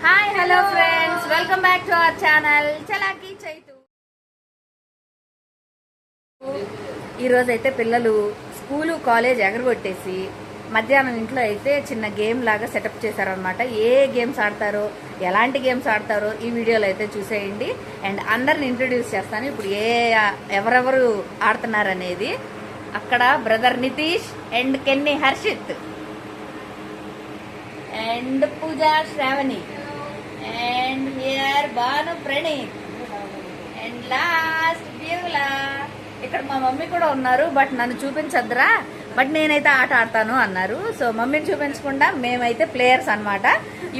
Hi hello friends, welcome back to our channel Chalaki Chaitu. ఈరోజు అయితే పిల్లలు స్కూలు కాలేజ్ ఎగరగొట్టేసి మధ్యాహ్నం ఇంట్లో అయితే చిన్న గేమ్ లాగా సెటప్ చేశారనమాట. ఏ గేమ్స్ ఆడతారో, ఎలాంటి గేమ్స్ ఆడతారో ఈ వీడియోలో అయితే చూసేయండి. అండ్ అందరిని ఇంట్రడ్యూస్ చేస్తాను ఇప్పుడు ఎవరెవరు ఆడుతున్నారనేది. అక్కడ బ్రదర్ నితీష్ అండ్ కెన్ని Harshit and Pooja Shravani and here Banu Pranit and last Beulah. ఇక్కడ మా మమ్మీ కూడా ఉన్నారు, బట్ నన్ను చూపించద్దురా, బట్ నేనైతే ఆట ఆడతాను అన్నారు. సో మమ్మీని చూపించకుండా మేమైతే ప్లేయర్స్ అన్నమాట.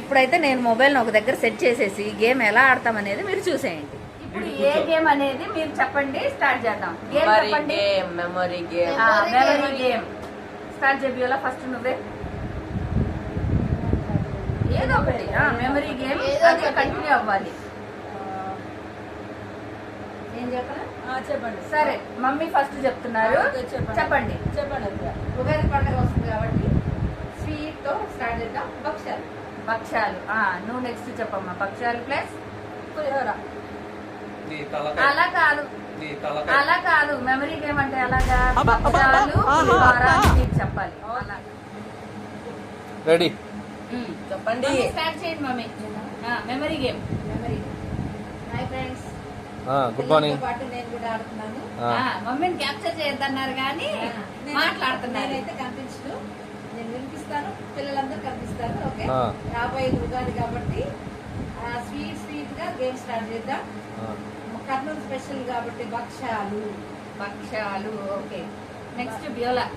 ఇప్పుడైతే నేను మొబైల్ని ఒక దగ్గర సెట్ చేసేసి గేమ్ ఎలా ఆడతాం అనేది మీరు చూసేయండి. ఇప్పుడు ఏ గేమ్ అనేది మీరు చెప్పండి, స్టార్ట్ చేద్దాం. గేమ్ చెప్పండి. Memory game. Memory game start చేయ Beulah. ఫస్ట్ నువ్వే ఏదో ఒకటి మెమరీ గేమ్, అది కంటిన్యూ అవ్వాలి. ఏం చెప్పండి? సరే, మమ్మీ ఫస్ట్ చెప్తున్నారు, చెప్పండి. ఉగాది పండుగ వస్తుంది కాబట్టి స్వీట్ తో స్టార్ట్ చేద్దాం. భక్ష్యాలు. నువ్వు నెక్స్ట్ చెప్పమ్మా. భక్ష్యాలు ప్లస్ పులిహోర. అలా కాదు మెమరీ గేమ్ అంటే అలాగా. భక్ష్యాలు పులిహోర మీకు చెప్పాలి. రెడీ చెప్పండి. స్టార్ట్ చేయండి mummy. Memory game. Hi friends, good morning. పాటు నేను కూడా ఆడుతున్నాను. మమ్మీని క్యాప్చర్ చేయొద్దన్నారు కానీ మాట్లాడుతున్నారు. నేనైతే కనిపించదు, నేను వినిపిస్తాను, పిల్లలందరూ కనిపిస్తారు. ఓకే, రాబోయే ఉగాది కాబట్టి స్వీట్ గా గేమ్ స్టార్ట్ చేద్దాం. కర్నూలు స్పెషల్ కాబట్టి భక్ష్యాలు. Okay, next Beulah.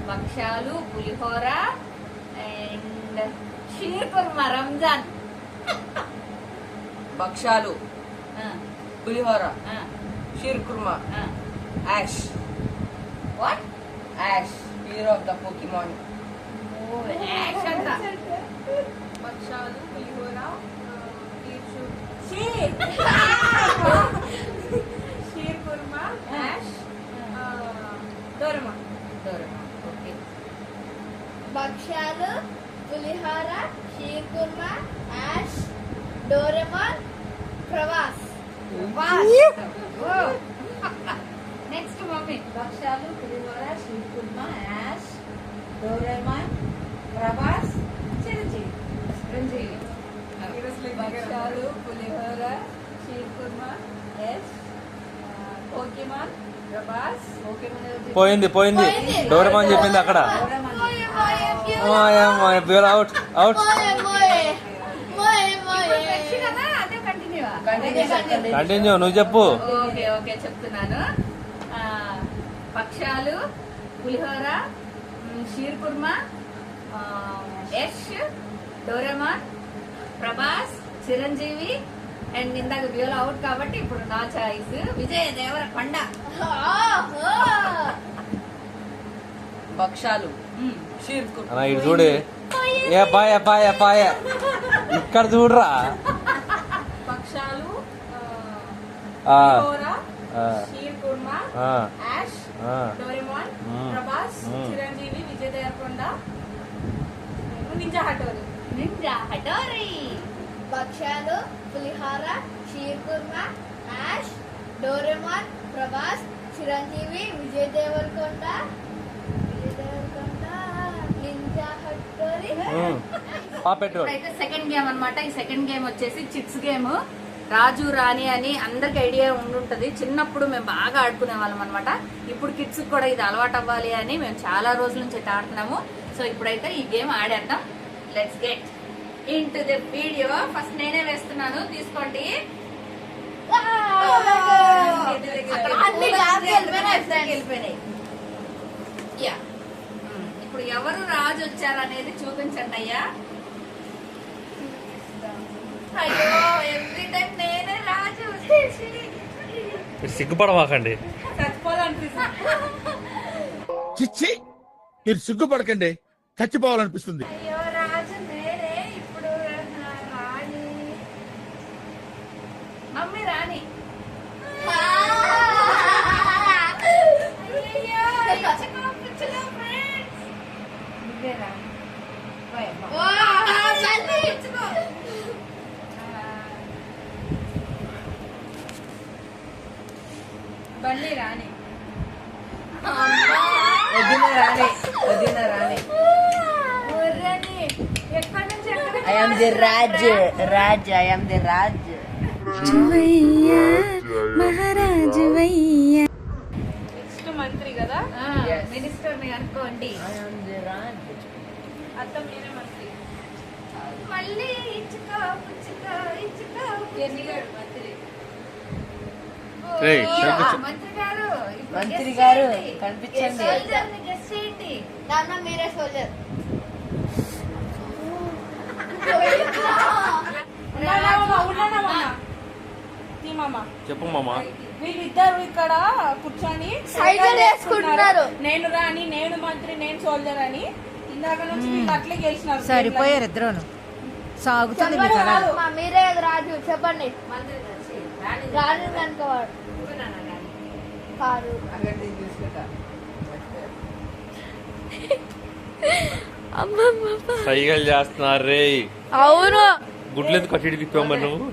భక్ష్యాలు పులిహోర అండ్ షీర్ కుర్మా. రంజాన్. భక్ష్యాలు, pulihora, sheer kurma, Ash. What? Ash, hero of the Pokemon. Ash అంట. భక్ష్యాలు, pulihora, sheer kurma, Ash, Doraemon. Okay, భక్ష్యాలు, pulihora, sheer kurma, Ash, Doraemon, Prabhas. Next mummy. భక్ష్యాలు, పులిహోర, షీర్ కుర్మా, యాష్, డోరేమాన్, ప్రభాస్, చిరంజీవి. భక్ష్యాలు, పులిహోర, షీర్ కుర్మా, యాష్, పోకీమాన్, ప్రభాస్. పోయింది డోరేమాన్ చెప్పింది అక్కడ. అవుట్. అదే కంటిన్యూ. కంటిన్యూ, నువ్వు చెప్పు. ఓకే చెప్తున్నాను. భక్ష్యాలు, pulihora, sheer kurma, Ash, Doraemon, Prabhas, Chiranjeevi and ఇందాక Beulah అవుట్ కాబట్టి ఇప్పుడు నా చాయిస్ విజయ్ దేవరకొండ. భక్ష్యాలు, షీర్ కుర్మా. Hmm. ఇటు చూడే. ఏ పాయ ఇక్కడ చూడరా. భక్ష్యాలు, pulihora, sheer kurma, Ash, Doraemon, Prabhas, Chiranjeevi, Vijay Deverakonda, Ninja Hattori. భక్ష్యాలు, pulihora, sheer kurma, Ash, Doraemon, Prabhas, Chiranjeevi, Vijay Deverakonda, Ninja Hattori. అయితే సెకండ్ గేమ్ అన్నమాట. ఈ సెకండ్ గేమ్ వచ్చేసి చిట్స్ గేమ్. రాజు రాణి అని అందరికి ఐడియా ఉండుంటది. చిన్నప్పుడు మేము బాగా ఆడుకునే వాళ్ళం అనమాట. ఇప్పుడు కిడ్స్ కూడా ఇది అలవాటు అవ్వాలి అని మేము చాలా రోజుల నుంచి అయితే ఆడుతున్నాము. సో ఇప్పుడైతే ఈ గేమ్ ఆడేద్దాం. Let's get into the video. First నేనే వేస్తున్నాను, తీసుకోండి. అన్ని వెళ్ళిపోయినాయి. ఇప్పుడు ఎవరు రాజు వచ్చారనేది చూపించండి అయ్యా. అయ్యో, ఎవ్రీ టైం నేనే రాజు. సిగ్గుపడమాకండి. చిచ్చి, మీరు సిగ్గుపడకండి, చచ్చిపోవాలనిపిస్తుంది. అయ్యో, రాజు నేనే. ఇప్పుడు రాణి, మమ్మీ రాణి. నువ్వేరా? I am the Raj I am the Raj. Next మంత్రి కదా, మినిస్టర్ ని అనుకోండి. అత్త మీరే మంత్రి. మళ్ళీ ఇచ్చుకో ఎన్నిగాడు మంత్రి. రేయ్, మంత్రి గారు కనిపించండి. గెస్ట్ చేయండి. నాన్న మీరే సోల్జర్. చెప్పు మామ. వీళ్ళిద్దరు ఇక్కడ కూర్చొని సైకిల్ వేసుకుంటున్నారు. నేను రాని, నేను మంత్రి, నేను సోల్జర్ అని. ఇందాక నుంచి వీళ్ళు అట్లే గెలిచినారు. సరిపోయారు ఇద్దరును. సాగుతుంది మీ కళ. మా మీరే కదా రాజు, చెప్పండి. రాజు అనుకోవాడు కాదు. సైకిల్ చేస్తున్నారు రే. అవును. గుడ్లు ఎందుకు కట్టి తిప్పావు నువ్వు?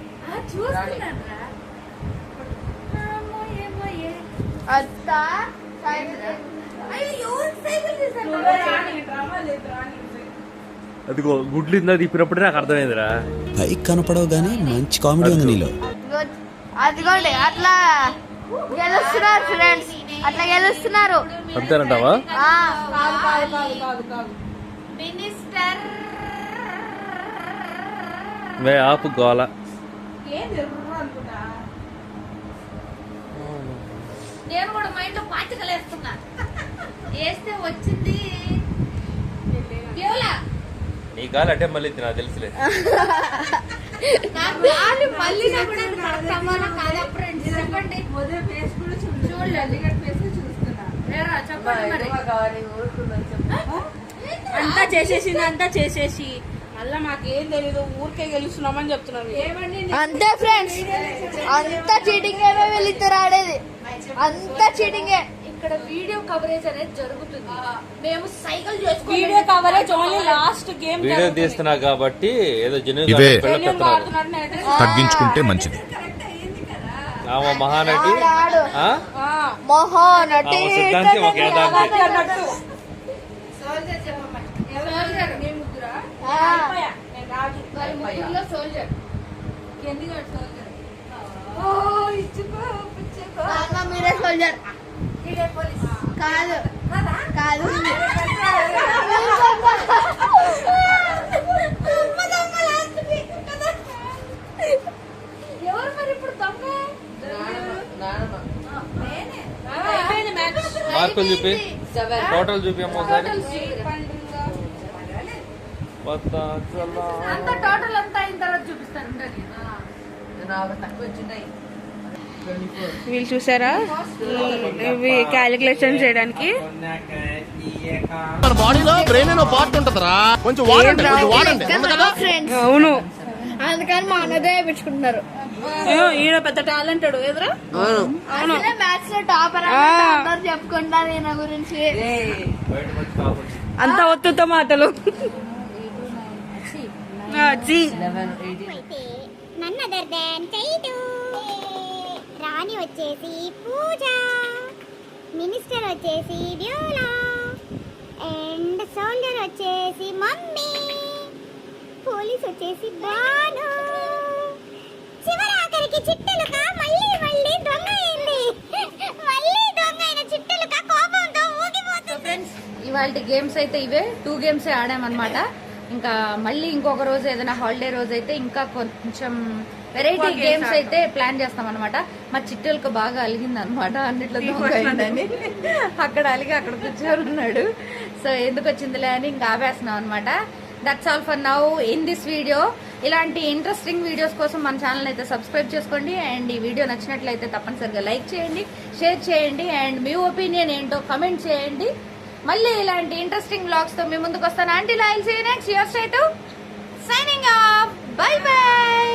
అత్త అదిగో గుడ్లు ఇందా తిప్పినప్పుడు నాకు అర్థమైందిరా. పైకి కనపడవు గానీ మంచి కామెడీ ఉంది నీలో. అదిగోండి అట్లా గెలుస్తున్నారు ఫ్రెండ్స్, అట్లా గెలుస్తున్నారు. అంతేనంటావా? మినిస్టర్ మే ఆపు గోల. నేను కూడా మైండ్ లో పాచికలు వేస్తున్నా. వేస్తే వచ్చింది కేవలా. నీ గాలి అంటే మళ్ళీ నాకు తెలుసులే. మళ్ళీ సమానం కాదా ఫ్రెండ్స్? చెప్పండి. లేరా, చెప్పండి మరి. అంతా చేసేసి మళ్ళా మాకేం తెలీదు, ఊరికే గెలుస్తున్నామని చెప్తున్నారు. అంతే ఫ్రెండ్స్, అంతా చీటింగ్ ఏమే వీళ్ళిద్దరు ఆడేది, అంతా చీటింగే. ఇక్కడ వీడియో కవరేజ్ అనేది జరుగుతుంది. మేము cycle video coverage only last game video తీస్తున్నా కాబట్టి ఏదో ఇవే. జెన్యున్ తగ్గించుకుంటే మంచిది. మహానటి ఆడు ఆ? మహానటి. సిద్ధాంతి ఒక ఏదాంతి. సోల్జర్ నాన్న మీరే సోల్జర్. కాదు కాదు ఎవరు మరి ఇప్పుడు దొంగ? మార్కులు చూపి, టోటల్ చూపి అమ్మ ఒకసారి. అంత టోటల్ అంతా అయిన తర్వాత చూపిస్తాను. వీళ్ళు చూసారా ఇవి క్యాలిక్యులేషన్ చేయడానికి. మన బాడీలో బ్రెయిన్ అనే పార్ట్ ఉంటదిరా, కొంచెం వాడండి, కొంచెం వాడండి. ఫ్రెండ్స్ అవును, అందుకని మా అన్నదే వేయించుకుంటున్నారు. ఈయన పెద్ద టాలెంటెడ్ ఎదురా. అసలే మ్యాథ్స్ లో టాపర్ అందరు చెప్పుకుంటారు ఈయన గురించి. అంత ఒత్తుత మాటలు. None other than Chaitu. రాణి వచ్చేసి పూజ, మినిస్టర్ వచ్చేసి డ్యూలా, అండ్ సోల్జర్ వచ్చేసి మమ్మీ, పోలీస్ వచ్చేసి బాను, చివరి ఆఖరికి చిట్టెలుక మళ్ళీ మళ్ళీ దొంగ అయింది. మళ్ళీ దొంగ అయిన చిట్టెలుక కోపంతో ఊగిపోతుంది. ఫ్రెండ్స్, ఇవాళ గేమ్స్ అయితే ఇవే 2 గేమ్స్ ఆడామన్నమాట. ఇంకా మళ్ళీ ఇంకొక రోజు ఏదైనా హాలిడే రోజు అయితే ఇంకా కొంచెం వెరైటీ గేమ్స్ అయితే ప్లాన్ చేస్తాం అనమాట. మా చిట్టెలకు బాగా అలిగింది అనమాట, అన్నిట్లో దొంగ అయిందని. అక్కడ అలిగి అక్కడ కూర్చోనున్నాడు. సో ఎందుకు వచ్చిందిలే అని ఇంకా ఆపేస్తున్నాం అనమాట. That's all for now in this video. ఇలాంటి ఇంట్రెస్టింగ్ వీడియోస్ కోసం మన ఛానల్ అయితే సబ్స్క్రైబ్ చేసుకోండి. అండ్ ఈ వీడియో నచ్చినట్లయితే తప్పనిసరిగా లైక్ చేయండి, షేర్ చేయండి, అండ్ మీ ఒపీనియన్ ఏంటో కమెంట్ చేయండి. మళ్ళీ ఇలాంటి ఇంట్రెస్టింగ్ వ్లాగ్స్ తో మీ ముందుకు వస్తాను. Until I will see you next. Your straight signing off. Bye by.